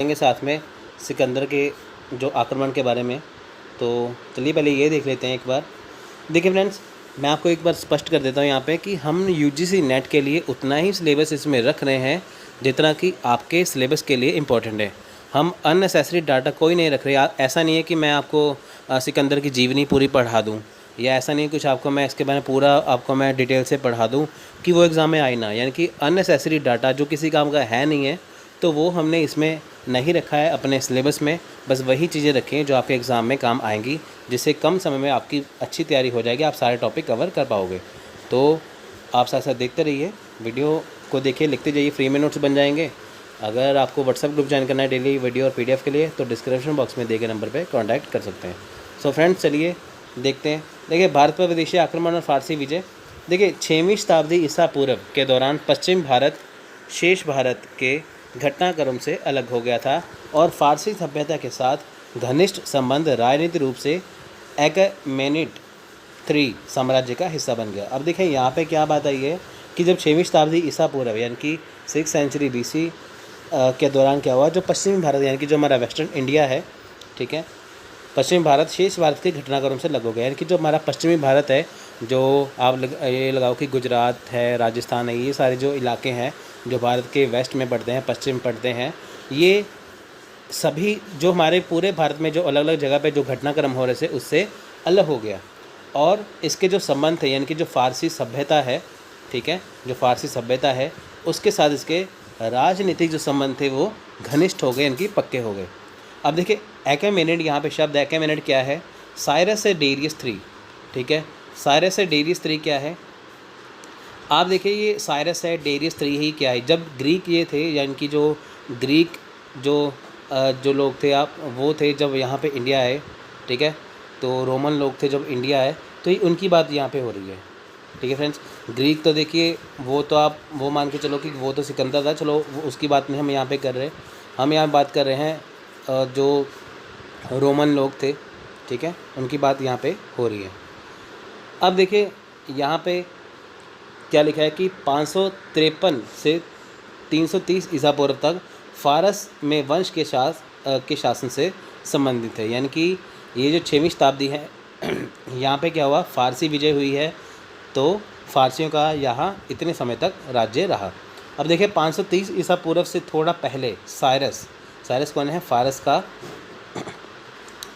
देखेंगे साथ में सिकंदर के जो आक्रमण के बारे में। तो चलिए पहले ये देख लेते हैं एक बार। देखिए फ्रेंड्स, मैं आपको एक बार स्पष्ट कर देता हूँ यहाँ पे कि हम यूजीसी नेट के लिए उतना ही सिलेबस इसमें रख रहे हैं जितना कि आपके सिलेबस के लिए इम्पोर्टेंट है। हम अननेसेसरी डाटा कोई नहीं रख रहे। ऐसा नहीं है कि मैं आपको सिकंदर की जीवनी पूरी पढ़ा दूँ, या ऐसा नहीं कुछ आपको मैं इसके बारे में पूरा आपको मैं डिटेल से पढ़ा दूँ कि वो एग्ज़ाम में आए ना। यानी कि अननेसेसरी डाटा जो किसी काम का है नहीं है, तो वो हमने इसमें नहीं रखा है अपने सिलेबस में। बस वही चीज़ें रखी हैं जो आपके एग्ज़ाम में काम आएंगी, जिससे कम समय में आपकी अच्छी तैयारी हो जाएगी, आप सारे टॉपिक कवर कर पाओगे। तो आप साथ साथ देखते रहिए, वीडियो को देखिए, लिखते जाइए, फ्री में नोट्स बन जाएंगे। अगर आपको व्हाट्सएप ग्रुप ज्वाइन करना है डेली वीडियो और पीडीएफ के लिए, तो डिस्क्रिप्शन बॉक्स में दिए गए नंबर पर कॉन्टैक्ट कर सकते हैं। सो फ्रेंड्स, चलिए देखते हैं। देखिए, भारत पर विदेशी आक्रमण और फारसी विजय। देखिए, 6वीं शताब्दी ईसा पूर्व के दौरान पश्चिम भारत शेष भारत के घटनाक्रम से अलग हो गया था और फारसी सभ्यता के साथ घनिष्ठ संबंध राजनीतिक रूप से एकमेनिड III साम्राज्य का हिस्सा बन गया। अब देखें यहाँ पे क्या बात आई है कि जब 6वीं शताब्दी ईसा पूर्व यानी कि 6th सेंचुरी BC के दौरान क्या हुआ, जो पश्चिमी भारत यानी कि जो हमारा वेस्टर्न इंडिया है, ठीक है, पश्चिमी भारत शेष भारत के घटनाक्रम से अलग हो गया। यानी कि जो हमारा पश्चिमी भारत है, जो आप ये लगाओ कि गुजरात है, राजस्थान है, ये सारे जो इलाके हैं जो भारत के वेस्ट में पड़ते हैं, पश्चिम पड़ते हैं, ये सभी जो हमारे पूरे भारत में जो अलग अलग जगह पे जो घटनाक्रम हो रहे थे उससे अलग हो गया। और इसके जो संबंध थे यानी कि जो फारसी सभ्यता है, ठीक है, जो फारसी सभ्यता है उसके साथ इसके राजनीतिक जो संबंध थे वो घनिष्ठ हो गए, इनकी पक्के हो गए। अब देखिए, एकमेनिड, यहाँ पे शब्द एकमेनिड क्या है, साइरस से डेरियस III, ठीक है, साइरस से डेरियस III क्या है, आप देखिए ये साइरस है, डेरियस III ही क्या है। जब ग्रीक ये थे, यानी कि जो ग्रीक जो लोग थे, आप वो थे जब यहाँ पे इंडिया आए, ठीक है, तो रोमन लोग थे जब इंडिया आए, तो ये उनकी बात यहाँ पे हो रही है, ठीक है फ्रेंड्स। ग्रीक तो देखिए वो तो आप वो मान के चलो कि वो तो सिकंदर था, चलो वो उसकी बात नहीं हम यहाँ पे कर रहे हैं। हम यहाँ बात कर रहे हैं जो रोमन लोग थे, ठीक है, उनकी बात यहाँ पे हो रही है। अब देखिए यहाँ पे क्या लिखा है कि 553 से 330 ईसा पूर्व तक फारस में वंश के शासन से संबंधित है। यानी कि ये जो 6वीं शताब्दी है यहाँ पे क्या हुआ, फारसी विजय हुई है, तो फारसियों का यहाँ इतने समय तक राज्य रहा। अब देखिए 530 ईसा पूर्व से थोड़ा पहले साइरस कौन है, फारस का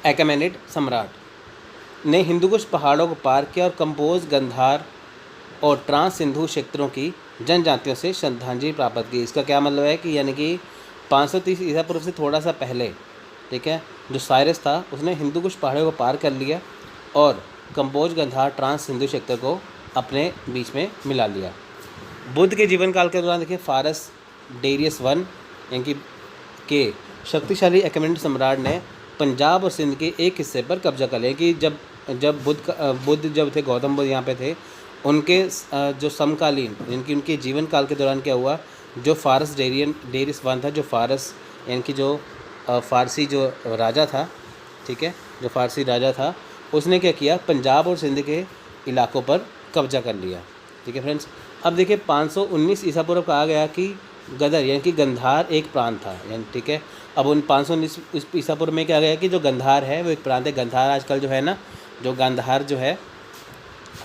एकमेनिड सम्राट ने हिंदुकुश पहाड़ों को पार किया और कंबोज, गंधार और ट्रांस सिंधु क्षेत्रों की जनजातियों से श्रद्धांजलि प्राप्त की। इसका क्या मतलब है कि यानी कि 530 ईसा पूर्व से थोड़ा सा पहले, ठीक है, जो साइरस था उसने हिंदुकुश पहाड़ों को पार कर लिया और कंबोज, गंधार, ट्रांस सिंधु क्षेत्र को अपने बीच में मिला लिया। बुद्ध के जीवन काल के दौरान देखिए फारस डेरियस I यानी कि के शक्तिशाली एकमेनिड सम्राट ने पंजाब और सिंध के एक हिस्से पर कब्जा कर लिया। कि जब बुद्ध जब थे, गौतम बुद्ध यहाँ पे थे, उनके जो समकालीन यानी उनके जीवन काल के दौरान क्या हुआ, जो फारस डेरियस I था, जो फारस यानी कि जो फारसी जो राजा था, ठीक है, जो फारसी राजा था, उसने क्या किया, पंजाब और सिंध के इलाकों पर कब्जा कर लिया, ठीक है फ्रेंड्स। अब देखिए 519 ईसा पूर्व कहा गया कि गदर यानी कि गंधार एक प्रांत था, यानी ठीक है। अब उन 519 ईसा पूर्व में क्या गया कि जो गंधार है वो एक प्रांत है। गंधार आजकल जो है ना, जो गांधार जो है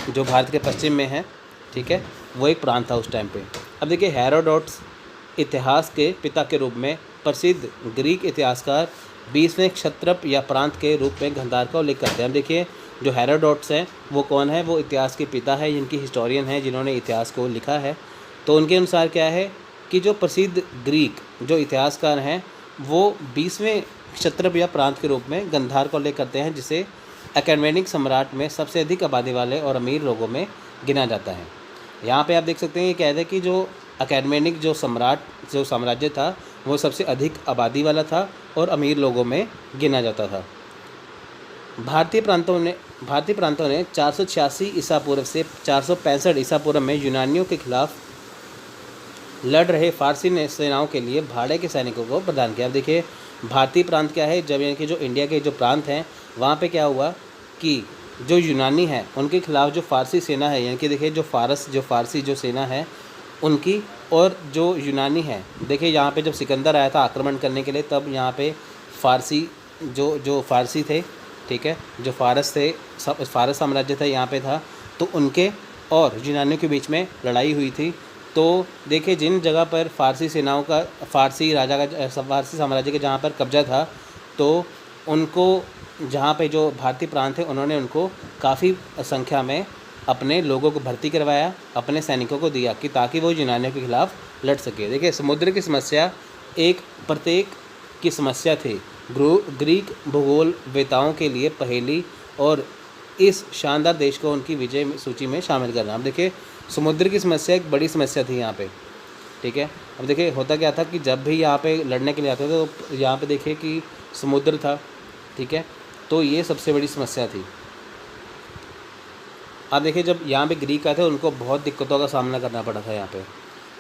जो भारत के पश्चिम में है, ठीक है, वो एक प्रांत था उस टाइम पे। अब देखिए हेरोडोटस इतिहास के पिता के रूप में प्रसिद्ध ग्रीक इतिहासकार 20वें क्षत्रप या प्रांत के रूप में गंधार का उल्लेख करते हैं। अब देखिए जो हेरोडोटस हैं वो कौन है, वो इतिहास के पिता है, जिनकी हिस्टोरियन है, जिन्होंने इतिहास को लिखा है। तो उनके अनुसार क्या है कि जो प्रसिद्ध ग्रीक जो इतिहासकार हैं वो 20वें क्षत्रप या प्रांत के रूप में गंधार का उल्लेख करते हैं, जिसे एकमेनिड सम्राट में सबसे अधिक आबादी वाले और अमीर लोगों में गिना जाता है। यहाँ पे आप देख सकते हैं ये कहते हैं कि जो एकमेनिड जो साम्राज्य था वो सबसे अधिक आबादी वाला था और अमीर लोगों में गिना जाता था। भारतीय प्रांतों ने 486 ईसा पूर्व से 465 ईसा पूर्व में यूनानियों के खिलाफ लड़ रहे फारसी सेनाओं के लिए भाड़े के सैनिकों को प्रदान किया। अब देखिए भारतीय प्रांत क्या है, जब यानी कि जो इंडिया के जो प्रांत हैं वहाँ पे क्या हुआ कि जो यूनानी है उनके खिलाफ जो फारसी सेना है, यानी कि देखिए जो फारसी जो सेना है उनकी और जो यूनानी है, देखिए यहाँ पे जब सिकंदर आया था आक्रमण करने के लिए, तब यहाँ पे फ़ारसी जो फ़ारसी थे, ठीक है, जो फ़ारस थे, फ़ारस साम्राज्य था यहाँ पे था, तो उनके और यूनानियों के बीच में लड़ाई हुई थी। तो देखिए जिन जगह पर फ़ारसी सेनाओं का, फ़ारसी राजा का, फ़ारसी साम्राज्य के जहाँ पर कब्जा था, तो उनको जहाँ पे जो भारतीय प्रांत थे उन्होंने उनको काफ़ी संख्या में अपने लोगों को भर्ती करवाया, अपने सैनिकों को दिया कि ताकि वो यूनानियों के खिलाफ लड़ सके। देखिए समुद्र की समस्या एक प्रत्येक की समस्या थी, ग्रीक भूगोल वेताओं के लिए पहेली, और इस शानदार देश को उनकी विजय सूची में शामिल करना। अब देखिए समुद्र की समस्या एक बड़ी समस्या थी यहाँ पे, ठीक है। अब देखिए होता क्या था कि जब भी यहाँ पे लड़ने के लिए आते थे तो यहाँ पे देखिए कि समुद्र था, ठीक है, तो ये सबसे बड़ी समस्या थी। अब देखिए जब यहाँ पे ग्रीक आए थे उनको बहुत दिक्कतों का सामना करना पड़ा था यहाँ पे।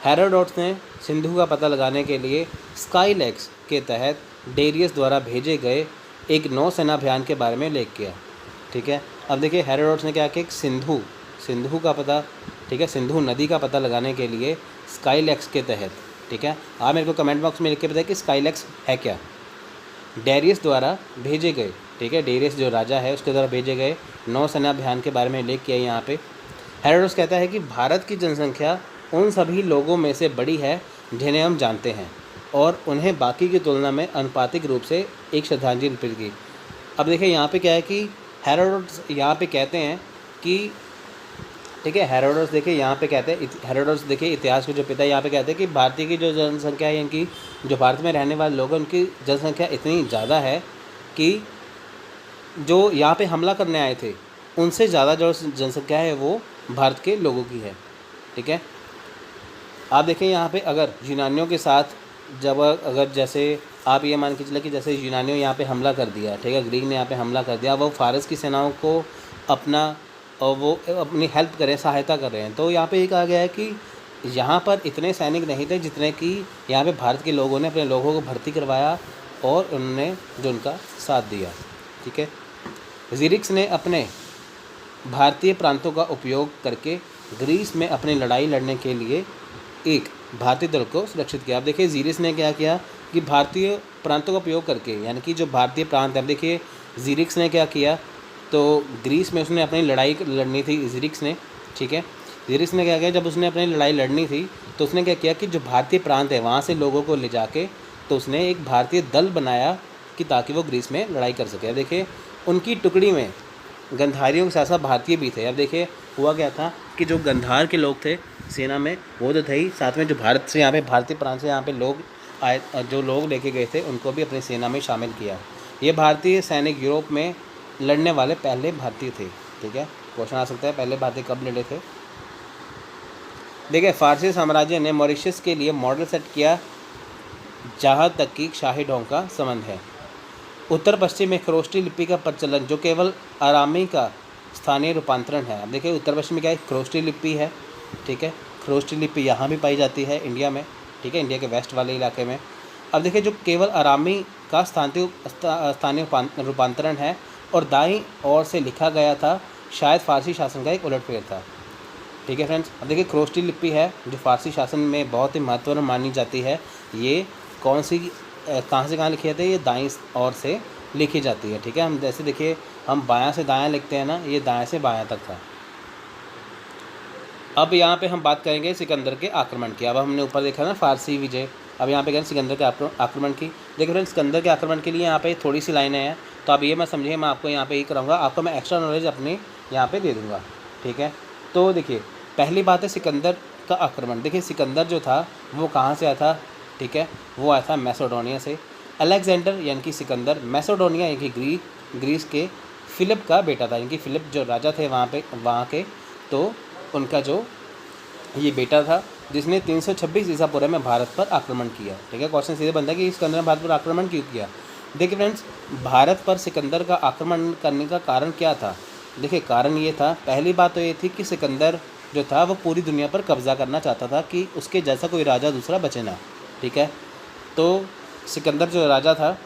हेरोडोटस ने सिंधु का पता लगाने के लिए स्काईलैक्स के तहत डेरियस द्वारा भेजे गए एक नौसेना अभियान के बारे में उल्लेख किया, ठीक है। अब देखिए हेरोडोटस ने क्या किया कि सिंधु का पता, ठीक है, सिंधु नदी का पता लगाने के लिए स्काईलैक्स के तहत, ठीक है, आप मेरे को कमेंट बॉक्स में लिख के बताइए कि स्काईलैक्स है क्या। डेरियस द्वारा भेजे गए, ठीक है, डेरियस जो राजा है उसके द्वारा भेजे गए नौसेना अभियान के बारे में उल्लेख किया यहाँ पे। हेरोडोटस कहता है कि भारत की जनसंख्या उन सभी लोगों में से बड़ी है जिन्हें हम जानते हैं, और उन्हें बाकी की तुलना में अनुपातिक रूप से एक श्रद्धांजलि अर्पित की। अब देखिए यहाँ पे क्या है कि हेरोडोटस यहाँ पे कहते हैं कि, ठीक है, हेरोडोटस देखिए यहाँ पे कहते हैं, हेरोडोटस देखिए इतिहास के जो पिता यहाँ पे कहते हैं कि भारतीय की जो जनसंख्या है, इनकी जो भारत में रहने वाले लोग हैं उनकी जनसंख्या इतनी ज़्यादा है कि जो यहाँ पे हमला करने आए थे उनसे ज़्यादा जो जनसंख्या है वो भारत के लोगों की है, ठीक है। आप देखिए यहाँ पे अगर यूनानियों के साथ जब अगर जैसे आप ये मान के चले कि जैसे यूनानियों यहाँ पे हमला कर दिया, ठीक है, ग्रीक ने यहाँ पे हमला कर दिया, वो फ़ारस की सेनाओं को अपना और वो अपनी हेल्प करें, सहायता कर रहे हैं, तो यहाँ पे ये कहा गया है कि यहाँ पर इतने सैनिक नहीं थे जितने कि यहाँ पे भारत के लोगों ने अपने लोगों को भर्ती करवाया और उन्होंने जो उनका साथ दिया, ठीक है। ज़िरिक्स ने अपने भारतीय प्रांतों का उपयोग करके ग्रीस में अपनी लड़ाई लड़ने के लिए एक भारतीय दल को सुरक्षित किया। अब देखिए ज़िरिक्स ने क्या किया कि भारतीय प्रांतों का उपयोग करके, यानी कि जो भारतीय प्रांत है, अब देखिए ज़िरिक्स ने क्या किया, तो ग्रीस में उसने अपनी लड़ाई लड़नी थी ज़िरिक्स ने, ठीक है। ज़िरिक्स ने क्या किया, जब उसने अपनी लड़ाई लड़नी थी तो उसने क्या किया कि जो भारतीय प्रांत है वहाँ से लोगों को ले जाके तो उसने एक भारतीय दल बनाया कि ताकि वो ग्रीस में लड़ाई कर सके। अब देखिए उनकी टुकड़ी में गंधारियों के साथ साथ भारतीय भी थे। अब देखिए हुआ क्या था कि जो गंधार के लोग थे सेना में वो तो थे ही, साथ में जो भारत से यहाँ पे भारतीय प्रांत से यहाँ पे लोग आए, जो लोग लेके गए थे उनको भी अपनी सेना में शामिल किया। ये भारतीय सैनिक यूरोप में लड़ने वाले पहले भारतीय थे, ठीक है। क्वेश्चन आ सकता है पहले भारतीय कब लड़े थे। देखिए फ़ारसी साम्राज्य ने मॉरिशस के लिए मॉडल सेट किया जहाँ तक कि शाही ढोंग का संबंध है। उत्तर पश्चिम में खरोष्टी लिपि का प्रचलन जो केवल आरामी का स्थानीय रूपांतरण है। अब देखिए उत्तर पश्चिम में क्या है, खरोष्टी लिपि है, ठीक है, खरोष्टी लिपि यहाँ भी पाई जाती है इंडिया में, ठीक है, इंडिया के वेस्ट वाले इलाके में। अब देखिए जो केवल आरामी का स्थानीय रूपांतरण है और दाईं ओर से लिखा गया था शायद फ़ारसी शासन का एक उलटफेर था, ठीक है फ्रेंड्स। अब देखिए खरोष्टी लिपि है जो फ़ारसी शासन में बहुत ही महत्वपूर्ण मानी जाती है। ये कौन सी कहाँ से कहाँ लिखी जाती है, ये दाईं ओर से लिखी जाती है, ठीक है। हम जैसे देखिए हम बायां से दायां लिखते हैं ना, ये दाएं से बायां तक था। अब यहाँ पे हम बात करेंगे सिकंदर के आक्रमण की। अब हमने ऊपर देखा ना फ़ारसी विजय, अब यहाँ पे करें सिकंदर के आक्रमण की। देखिए फ्रेंड्स सिकंदर के आक्रमण के लिए यहाँ पे थोड़ी सी लाइनें हैं, तो आप ये मैं समझिए, मैं आपको यहाँ पे ये कराऊँगा, आपको मैं एक्स्ट्रा नॉलेज अपनी यहाँ पे दे दूँगा, ठीक है। तो देखिए पहली बात है सिकंदर का आक्रमण। देखिए सिकंदर जो था वो कहाँ से आया था, ठीक है, वो आया था मैसेडोनिया से। अलेक्जेंडर यानी कि सिकंदर मैसेडोनिया यानी कि ग्रीस के फिलिप का बेटा था, यानी कि फिलिप जो राजा थे वहाँ के, तो उनका जो ये बेटा था जिसने 326 ईसा पूर्व में भारत पर आक्रमण किया, ठीक है। क्वेश्चन सीधे बनता है कि सिकंदर ने भारत पर आक्रमण क्यों किया। देखिए फ्रेंड्स भारत पर सिकंदर का आक्रमण करने का कारण क्या था। देखिए कारण ये था, पहली बात तो ये थी कि सिकंदर जो था वो पूरी दुनिया पर कब्जा करना चाहता था कि उसके जैसा कोई राजा दूसरा बचे ना, ठीक है। तो सिकंदर जो राजा था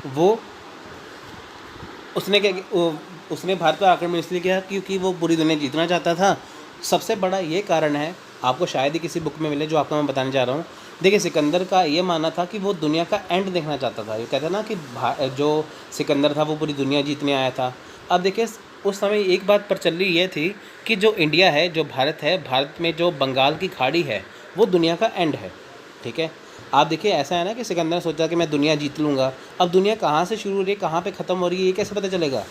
वो उसने भारत पर आक्रमण इसलिए किया क्योंकि वो पूरी दुनिया जीतना चाहता था। सबसे बड़ा ये कारण है आपको शायद ही किसी बुक में मिले जो आपको मैं बताने जा रहा हूँ। देखिए, सिकंदर का ये मानना था कि वो दुनिया का एंड देखना चाहता था। ये कहता ना कि जो सिकंदर था वो पूरी दुनिया जीतने आया था। अब देखिए, उस समय एक बात प्रचली ये थी कि जो इंडिया है, जो भारत है, भारत में जो बंगाल की खाड़ी है वो दुनिया का एंड है। ठीक है, आप देखिए ऐसा है ना कि सिकंदर ने सोचा कि मैं दुनिया जीत लूँगा। अब दुनिया कहाँ से शुरू हो रही है, कहाँ पे ख़त्म हो रही है, ये कैसे पता चलेगा?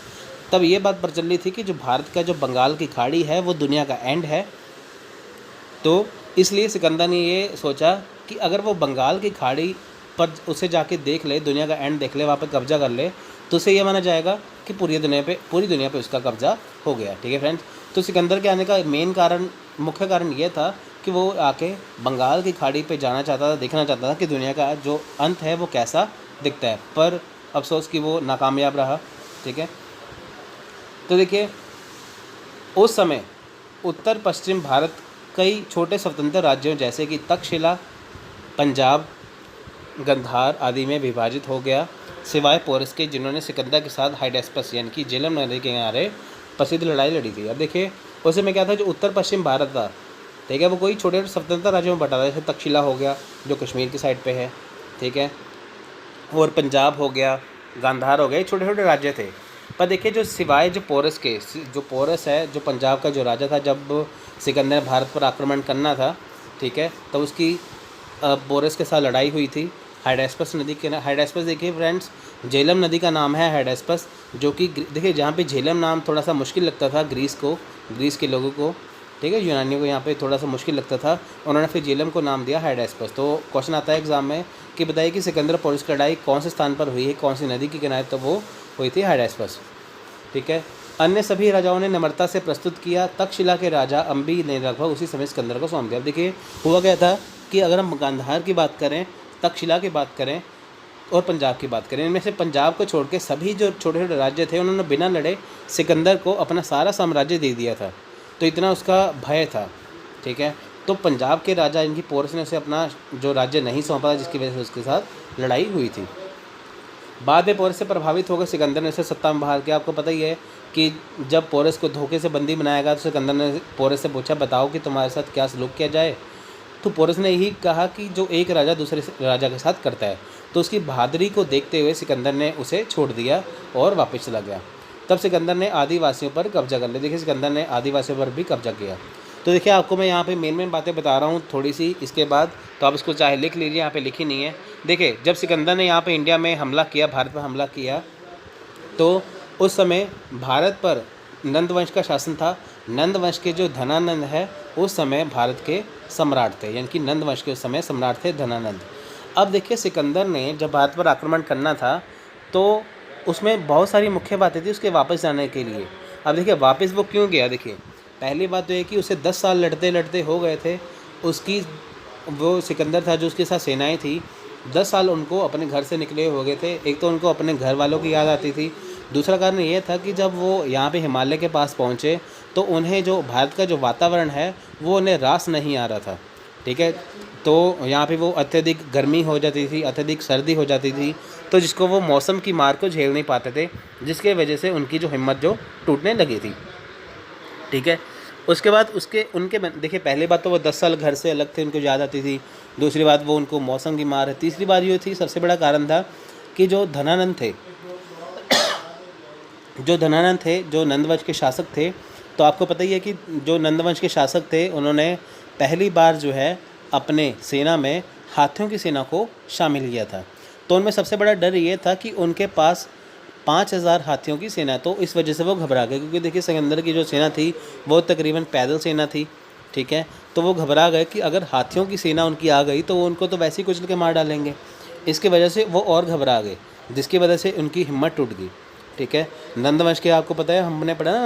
तब ये बात प्रचली थी कि जो भारत का जो बंगाल की खाड़ी है वो दुनिया का एंड है। तो इसलिए सिकंदर ने ये सोचा कि अगर वो बंगाल की खाड़ी पर उसे जाके देख ले, दुनिया का एंड देख ले, वहाँ पे कब्जा कर ले, तो उसे ये माना जाएगा कि पूरी दुनिया पे उसका कब्जा हो गया। ठीक है फ्रेंड्स, तो सिकंदर के आने का मुख्य कारण ये था कि वो आके बंगाल की खाड़ी पे जाना चाहता था, देखना चाहता था कि दुनिया का जो अंत है वो कैसा दिखता है। पर अफसोस कि वो नाकामयाब रहा। ठीक है, तो देखिए, उस समय उत्तर पश्चिम भारत कई छोटे स्वतंत्र राज्यों जैसे कि तक्षशिला, पंजाब, गंधार आदि में विभाजित हो गया, सिवाय पोरस के, जिन्होंने सिकंदर के साथ हाइडेस्पस यानी कि झेलम नदी के किनारे प्रसिद्ध लड़ाई लड़ी थी। अब देखिए, उस समय क्या था, जो उत्तर पश्चिम भारत था, ठीक है, वो कोई छोटे स्वतंत्र राज्यों में बटा था। जैसे तक्षशिला हो गया जो कश्मीर की साइड पे है, ठीक है, और पंजाब हो गया, गांधार हो गया, छोटे छोटे राज्य थे। पर देखिए, जो सिवाय जो पोरस है, जो पंजाब का जो राजा था, जब सिकंदर ने भारत पर आक्रमण करना था, ठीक है, तो उसकी पोरस के साथ लड़ाई हुई थी हाइडेस्पस नदी के हाइडेस्पस देखिए फ्रेंड्स, झेलम नदी का नाम है हाइडेस्पस, जो कि देखिए जहाँ पे झेलम नाम थोड़ा सा मुश्किल लगता था ग्रीस के लोगों को, ठीक है, यूनानियों को यहाँ पे थोड़ा सा मुश्किल लगता था, उन्होंने फिर झेलम को नाम दिया हाइडेस्पस। तो क्वेश्चन आता है एग्जाम में कि बताइए कि सिकंदर पोरस की लड़ाई कौन से स्थान पर हुई है, कौन सी नदी के किनारे, तो वो हुई थी हाइडेस्पस। ठीक है, अन्य सभी राजाओं ने नम्रता से प्रस्तुत किया। तक्षशिला के राजा अम्बी ने लगभग उसी समय सिकंदर को सौंप दिया। अब देखिए, हुआ क्या था कि अगर हम गांधार की बात करें, तक्षशिला की बात करें और पंजाब की बात करें, इनमें से पंजाब को छोड़ के सभी जो छोटे छोटे राज्य थे, उन्होंने बिना लड़े सिकंदर को अपना सारा साम्राज्य दे दिया था। तो इतना उसका भय था। ठीक है, तो पंजाब के राजा इनकी पोरस ने उसे अपना जो राज्य नहीं सौंपा, जिसकी वजह से उसके साथ लड़ाई हुई थी। बाद में पोरस से प्रभावित होकर सिकंदर ने उसे सत्ता में बहाल किया। आपको पता ही है कि जब पोरस को धोखे से बंदी बनाया गया तो सिकंदर ने पोरस से पूछा, बताओ कि तुम्हारे साथ क्या सलूक किया जाए। तो पोरस ने यही कहा कि जो एक राजा दूसरे राजा के साथ करता है। तो उसकी बहादुरी को देखते हुए सिकंदर ने उसे छोड़ दिया और वापस चला गया। तब सिकंदर ने आदिवासियों पर कब्जा कर लिया। देखिए, सिकंदर ने आदिवासियों पर भी कब्जा किया। तो देखिए, आपको मैं यहाँ पे मेन बातें बता रहा हूँ थोड़ी सी, इसके बाद तो आप इसको चाहे लिख लीजिए, यहाँ पे लिखी नहीं है। देखिए, जब सिकंदर ने यहाँ पे इंडिया में हमला किया, भारत पर हमला किया, तो उस समय भारत पर नंद वंश का शासन था। नंद वंश के जो धनानंद है उस समय भारत के सम्राट थे, यानी कि नंद वंश के उस समय सम्राट थे धनानंद। अब देखिए, सिकंदर ने जब भारत पर आक्रमण करना था तो उसमें बहुत सारी मुख्य बातें थी उसके वापस जाने के लिए। अब देखिए, वापस वो क्यों गया, देखिए पहली बात तो ये कि उसे 10 साल लड़ते लड़ते हो गए थे। उसकी वो सिकंदर था जो उसके साथ सेनाएं थी, 10 साल उनको अपने घर से निकले हो गए थे। एक तो उनको अपने घर वालों की याद आती थी, दूसरा कारण ये था कि जब वो यहाँ पे हिमालय के पास पहुँचे तो उन्हें जो भारत का जो वातावरण है वो उन्हें रास नहीं आ रहा था। ठीक है, तो यहाँ पे वो अत्यधिक गर्मी हो जाती थी, अत्यधिक सर्दी हो जाती थी, तो जिसको वो मौसम की मार को झेल नहीं पाते थे, जिसके वजह से उनकी जो हिम्मत जो टूटने लगी थी। ठीक है, उसके बाद देखिए, पहली बात तो वो 10 साल घर से अलग थे, उनको याद आती थी। दूसरी बात वो उनको मौसम की मार है। तीसरी बात ये थी, सबसे बड़ा कारण था कि जो धनानंद थे, जो नंदवंश के शासक थे, तो आपको पता ही है कि जो नंदवंश के शासक थे उन्होंने पहली बार जो है अपने सेना में हाथियों की सेना को शामिल किया था। तो उनमें सबसे बड़ा डर ये था कि उनके पास 5000 हाथियों की सेना, तो इस वजह से वो घबरा गए, क्योंकि देखिए सिकंदर की जो सेना थी वो तकरीबन पैदल सेना थी। ठीक है, तो वो घबरा गए कि अगर हाथियों की सेना उनकी आ गई तो वो उनको तो वैसे ही कुचल के मार डालेंगे। इसकी वजह से वो और घबरा गए, जिसकी वजह से उनकी हिम्मत टूट गई। ठीक है, नंदवंश के आपको पता है, हमने पढ़ा ना